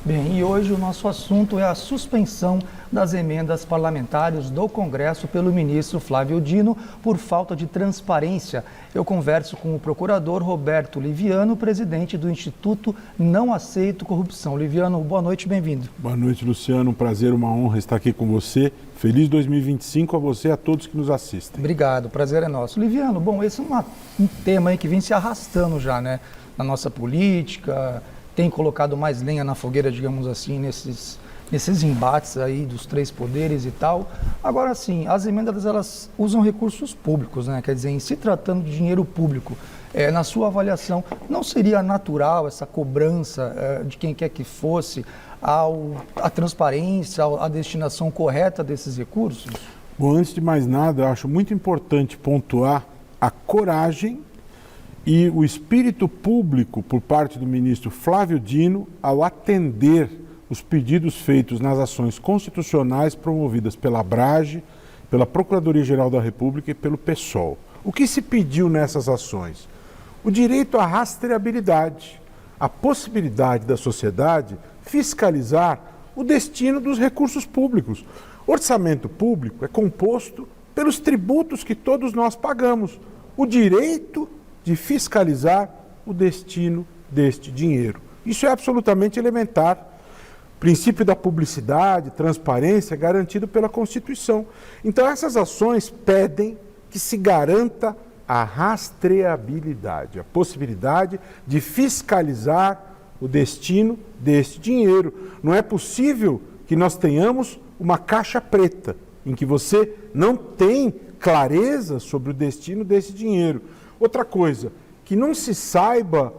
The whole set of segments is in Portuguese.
Bem, e hoje o nosso assunto é a suspensão das emendas parlamentares do Congresso pelo ministro Flávio Dino por falta de transparência. Eu converso com o procurador Roberto Liviano, presidente do Instituto Não Aceito Corrupção. Liviano, boa noite, bem-vindo. Boa noite, Luciano. Um prazer, uma honra estar aqui com você. Feliz 2025 a você e a todos que nos assistem. Obrigado, o prazer é nosso. Liviano, bom, esse é um tema aí que vem se arrastando já, né, na nossa política, tem colocado mais lenha na fogueira, digamos assim, nesses embates aí dos três poderes e tal. Agora sim, as emendas elas usam recursos públicos, né? Quer dizer, em se tratando de dinheiro público, na sua avaliação, não seria natural essa cobrança de quem quer que fosse a transparência, a destinação correta desses recursos? Bom, antes de mais nada, eu acho muito importante pontuar a coragem e o espírito público por parte do ministro Flávio Dino ao atender os pedidos feitos nas ações constitucionais promovidas pela Abrage, pela Procuradoria-Geral da República e pelo PSOL. O que se pediu nessas ações? O direito à rastreabilidade, a possibilidade da sociedade fiscalizar o destino dos recursos públicos. Orçamento público é composto pelos tributos que todos nós pagamos. O direito de fiscalizar o destino deste dinheiro. Isso é absolutamente elementar. O princípio da publicidade, transparência é garantido pela Constituição. Então essas ações pedem que se garanta a rastreabilidade, a possibilidade de fiscalizar o destino deste dinheiro. Não é possível que nós tenhamos uma caixa preta, em que você não tem clareza sobre o destino desse dinheiro. Outra coisa, que não se saiba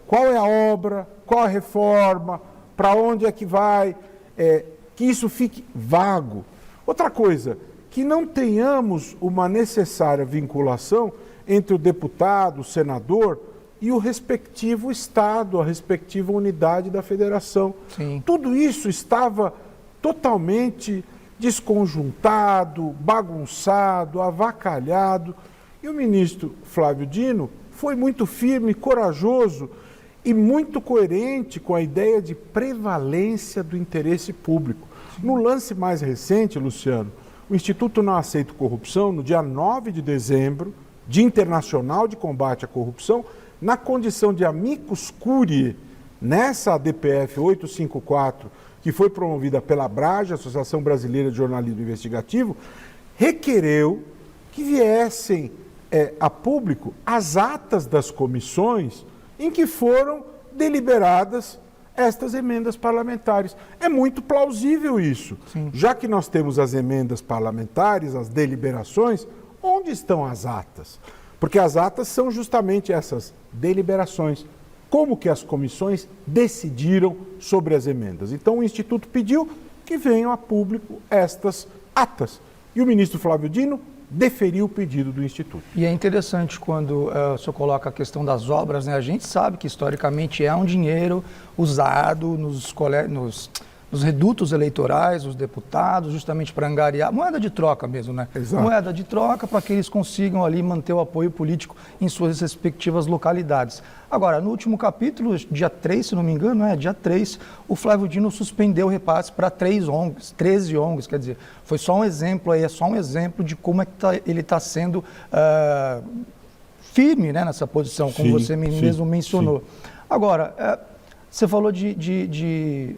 qual é a obra, qual a reforma, para onde é que vai, que isso fique vago. Outra coisa, que não tenhamos uma necessária vinculação entre o deputado, o senador e o respectivo Estado, a respectiva unidade da federação. Sim. Tudo isso estava totalmente desconjuntado, bagunçado, avacalhado. E o ministro Flávio Dino foi muito firme, corajoso e muito coerente com a ideia de prevalência do interesse público. No lance mais recente, Luciano, o Instituto Não Aceito Corrupção, no dia 9 de dezembro, Dia Internacional de Combate à Corrupção, na condição de amicus curiae, nessa ADPF 854, que foi promovida pela Abrage, Associação Brasileira de Jornalismo Investigativo, requereu que viessem a público as atas das comissões em que foram deliberadas estas emendas parlamentares. É muito plausível isso. Sim. Já que nós temos as emendas parlamentares, as deliberações, onde estão as atas? Porque as atas são justamente essas deliberações. Como que as comissões decidiram sobre as emendas? Então o Instituto pediu que venham a público estas atas. E o ministro Flávio Dino deferiu o pedido do Instituto. E é interessante quando o senhor coloca a questão das obras, né? A gente sabe que historicamente é um dinheiro usado nos redutos eleitorais, os deputados, justamente para angariar, moeda de troca mesmo, né? Exato. Moeda de troca para que eles consigam ali manter o apoio político em suas respectivas localidades. Agora, no último capítulo, dia 3, se não me engano, dia 3, o Flávio Dino suspendeu o repasse para 13 ONGs, quer dizer, foi só um exemplo aí, é só um exemplo de como é que ele está sendo firme, né, nessa posição, como você mesmo mencionou. Sim. Agora, você falou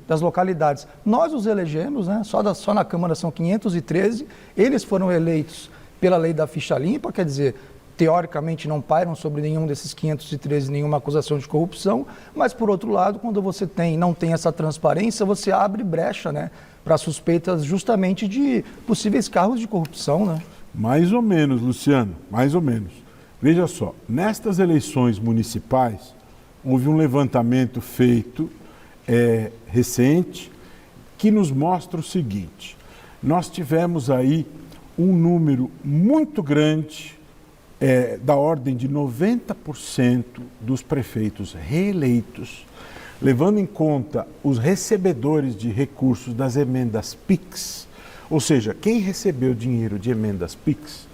das localidades. Nós os elegemos, né? Só na Câmara são 513, eles foram eleitos pela lei da ficha limpa, quer dizer, teoricamente não pairam sobre nenhum desses 513 nenhuma acusação de corrupção, mas por outro lado, quando você não tem essa transparência, você abre brecha, né, para suspeitas justamente de possíveis cargos de corrupção, né? Mais ou menos, Luciano, mais ou menos. Veja só, nestas eleições municipais, houve um levantamento feito recente que nos mostra o seguinte: nós tivemos aí um número muito grande, da ordem de 90% dos prefeitos reeleitos, levando em conta os recebedores de recursos das emendas PIX, ou seja, quem recebeu dinheiro de emendas PIX,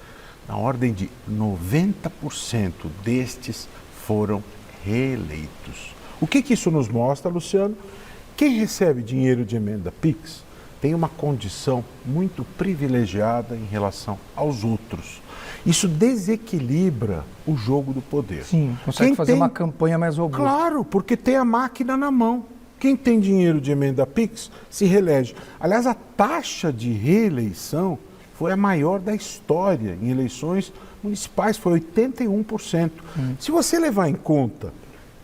na ordem de 90% destes foram reeleitos. O que isso nos mostra, Luciano? Quem recebe dinheiro de emenda PIX tem uma condição muito privilegiada em relação aos outros. Isso desequilibra o jogo do poder. Sim, consegue fazer uma campanha mais robusta. Claro, porque tem a máquina na mão. Quem tem dinheiro de emenda PIX se reelege. Aliás, a taxa de reeleição foi a maior da história em eleições municipais, foi 81%. Se você levar em conta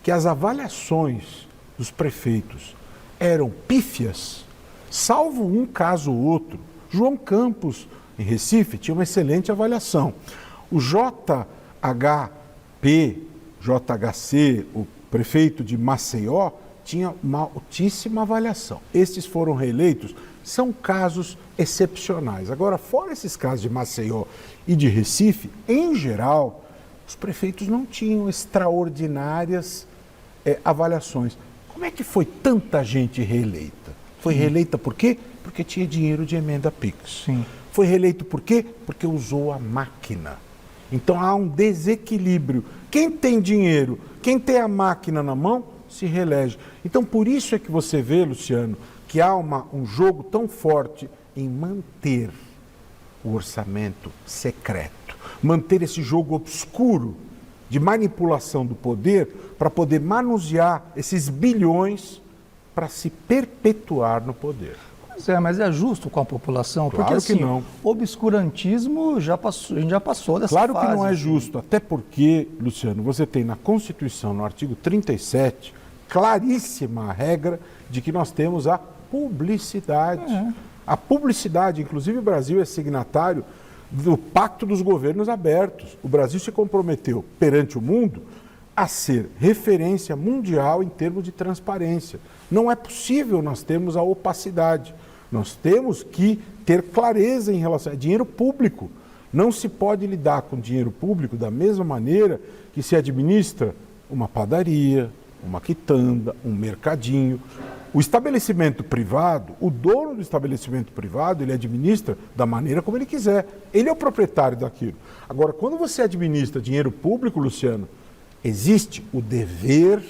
que as avaliações dos prefeitos eram pífias, salvo um caso ou outro, João Campos, em Recife, tinha uma excelente avaliação. O JHC, o prefeito de Maceió, tinha uma altíssima avaliação. Estes foram reeleitos, são casos excepcionais. Agora, fora esses casos de Maceió e de Recife, em geral, os prefeitos não tinham extraordinárias avaliações. Como é que foi tanta gente reeleita? Foi reeleita por quê? Porque tinha dinheiro de emenda PIX. Sim. Foi reeleito por quê? Porque usou a máquina. Então há um desequilíbrio. Quem tem dinheiro, quem tem a máquina na mão, se reelege. Então por isso é que você vê, Luciano, que há um jogo tão forte em manter o orçamento secreto, manter esse jogo obscuro de manipulação do poder para poder manusear esses bilhões para se perpetuar no poder. Pois é, mas é justo com a população? Claro porque assim, que não. O obscurantismo já passou, a gente já passou dessa Claro fase. que não é justo, até porque, Luciano, você tem na Constituição, no artigo 37, claríssima a regra de que nós temos a publicidade. A publicidade, inclusive o Brasil é signatário do Pacto dos Governos Abertos. O Brasil se comprometeu perante o mundo a ser referência mundial em termos de transparência. Não é possível nós termos a opacidade. Nós temos que ter clareza em relação a dinheiro público. Não se pode lidar com dinheiro público da mesma maneira que se administra uma padaria, uma quitanda, um mercadinho. O estabelecimento privado, o dono do estabelecimento privado, ele administra da maneira como ele quiser. Ele é o proprietário daquilo. Agora, quando você administra dinheiro público, Luciano, existe o dever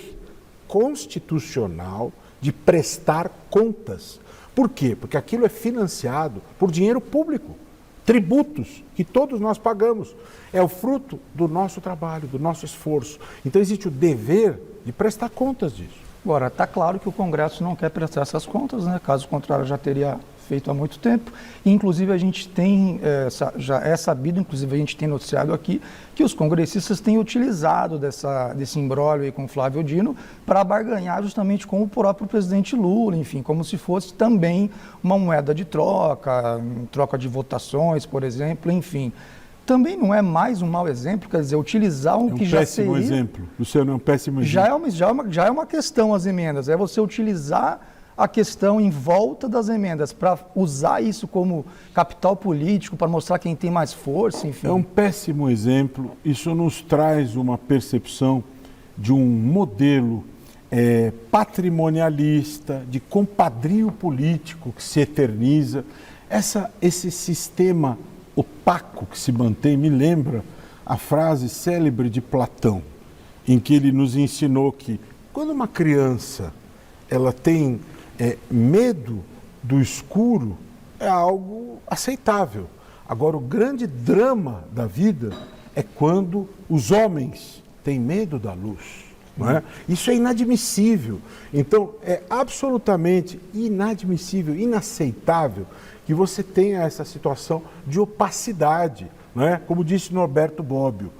constitucional de prestar contas. Por quê? Porque aquilo é financiado por dinheiro público, tributos que todos nós pagamos. É o fruto do nosso trabalho, do nosso esforço. Então existe o dever de prestar contas disso. Agora, está claro que o Congresso não quer prestar essas contas, né? Caso contrário, já teria feito há muito tempo. Inclusive, a gente tem, já é sabido, inclusive a gente tem noticiado aqui, que os congressistas têm utilizado desse imbróglio aí com o Flávio Dino para barganhar justamente com o próprio presidente Lula, enfim, como se fosse também uma moeda de troca, troca de votações, por exemplo, enfim. Também não é mais um mau exemplo, quer dizer, utilizar um que já seria... É um péssimo exemplo, Luciano, é um péssimo exemplo. Já é uma questão as emendas, é você utilizar a questão em volta das emendas para usar isso como capital político, para mostrar quem tem mais força, enfim. É um péssimo exemplo, isso nos traz uma percepção de um modelo patrimonialista, de compadrio político que se eterniza. Esse sistema opaco que se mantém me lembra a frase célebre de Platão, em que ele nos ensinou que quando uma criança ela tem medo do escuro, é algo aceitável. Agora, o grande drama da vida é quando os homens têm medo da luz. Não é? Isso é inadmissível. Então, é absolutamente inadmissível, inaceitável que você tenha essa situação de opacidade. Não é? Como disse Norberto Bobbio,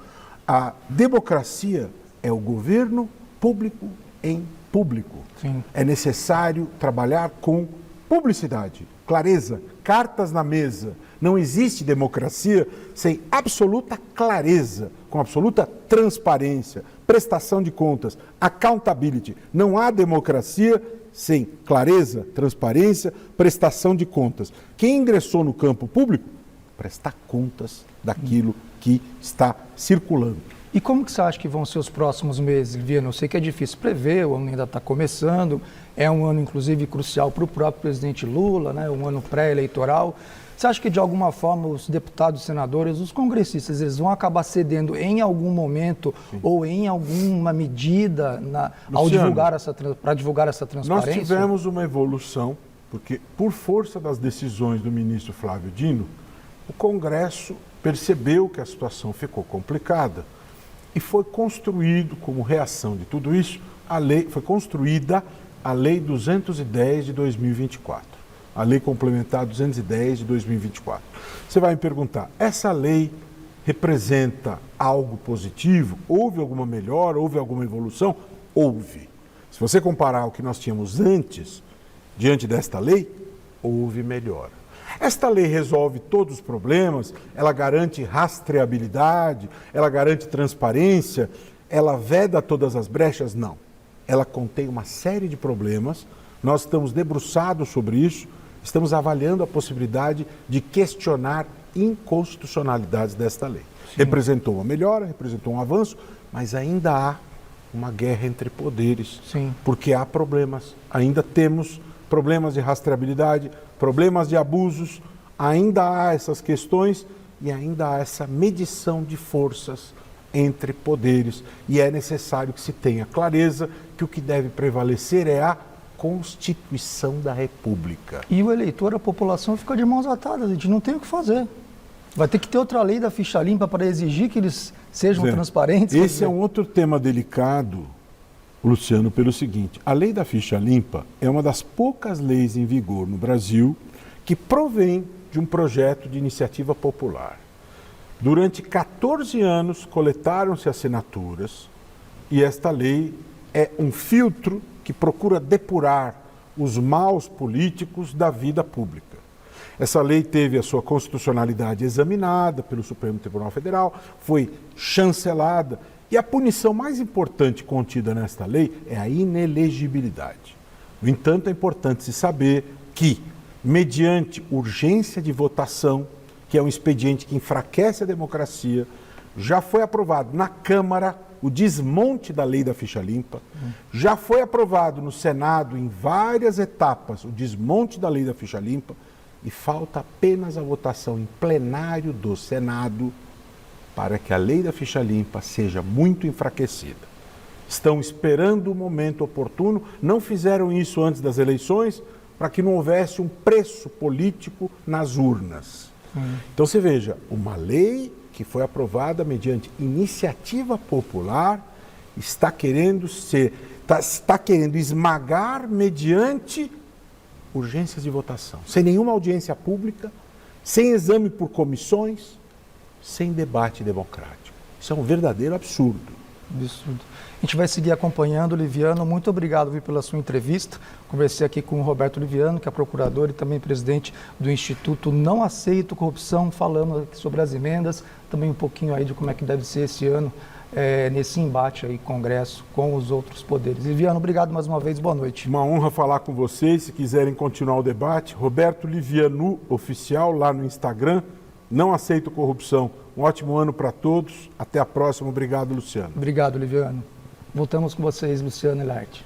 a democracia é o governo público em público. Sim. É necessário trabalhar com publicidade, clareza, cartas na mesa. Não existe democracia sem absoluta clareza, com absoluta transparência, prestação de contas, accountability. Não há democracia sem clareza, transparência, prestação de contas. Quem ingressou no campo público, prestar contas daquilo que está circulando. E como que você acha que vão ser os próximos meses, Liviano? Eu sei que é difícil prever, o ano ainda está começando, é um ano, inclusive, crucial para o próprio presidente Lula, né? Um ano pré-eleitoral. Você acha que, de alguma forma, os deputados, os senadores, os congressistas, eles vão acabar cedendo em algum momento ou em alguma medida ao divulgar para divulgar essa transparência? Nós tivemos uma evolução, porque, por força das decisões do ministro Flávio Dino, o Congresso percebeu que a situação ficou complicada e foi construído, como reação de tudo isso, foi construída a Lei 210 de 2024. A Lei Complementar 210 de 2024. Você vai me perguntar, essa lei representa algo positivo? Houve alguma melhora? Houve alguma evolução? Houve. Se você comparar o que nós tínhamos antes, diante desta lei, houve melhora. Esta lei resolve todos os problemas, ela garante rastreabilidade, ela garante transparência, ela veda todas as brechas? Não. Ela contém uma série de problemas, nós estamos debruçados sobre isso, estamos avaliando a possibilidade de questionar inconstitucionalidades desta lei. Sim. Representou uma melhora, representou um avanço, mas ainda há uma guerra entre poderes. Sim. Porque há problemas, ainda temos problemas de rastreabilidade, problemas de abusos, ainda há essas questões e ainda há essa medição de forças entre poderes. E é necessário que se tenha clareza que o que deve prevalecer é a Constituição da República. E o eleitor, a população fica de mãos atadas, a gente não tem o que fazer. Vai ter que ter outra lei da ficha limpa para exigir que eles sejam transparentes. Esse é um outro tema delicado, Luciano, pelo seguinte: a lei da ficha limpa é uma das poucas leis em vigor no Brasil que provém de um projeto de iniciativa popular. Durante 14 anos coletaram-se assinaturas e esta lei é um filtro que procura depurar os maus políticos da vida pública. Essa lei teve a sua constitucionalidade examinada pelo Supremo Tribunal Federal, foi chancelada e a punição mais importante contida nesta lei é a inelegibilidade. No entanto, é importante se saber que, mediante urgência de votação, que é um expediente que enfraquece a democracia, já foi aprovado na Câmara o desmonte da lei da ficha limpa, já foi aprovado no Senado em várias etapas o desmonte da lei da ficha limpa e falta apenas a votação em plenário do Senado para que a lei da ficha limpa seja muito enfraquecida. Estão esperando o momento oportuno, não fizeram isso antes das eleições para que não houvesse um preço político nas urnas. Então você veja, uma lei que foi aprovada mediante iniciativa popular, está querendo esmagar mediante urgências de votação, sem nenhuma audiência pública, sem exame por comissões, sem debate democrático. Isso é um verdadeiro absurdo. Absurdo. A gente vai seguir acompanhando, Liviano. Muito obrigado, pela sua entrevista. Conversei aqui com o Roberto Liviano, que é procurador e também presidente do Instituto Não Aceito Corrupção, falando sobre as emendas, também um pouquinho aí de como é que deve ser esse ano, nesse embate aí, Congresso, com os outros poderes. Liviano, obrigado mais uma vez, boa noite. Uma honra falar com vocês. Se quiserem continuar o debate, Roberto Liviano Oficial, lá no Instagram. Não Aceito Corrupção. Um ótimo ano para todos. Até a próxima. Obrigado, Luciano. Obrigado, Liviano. Voltamos com vocês, Luciano e Larte.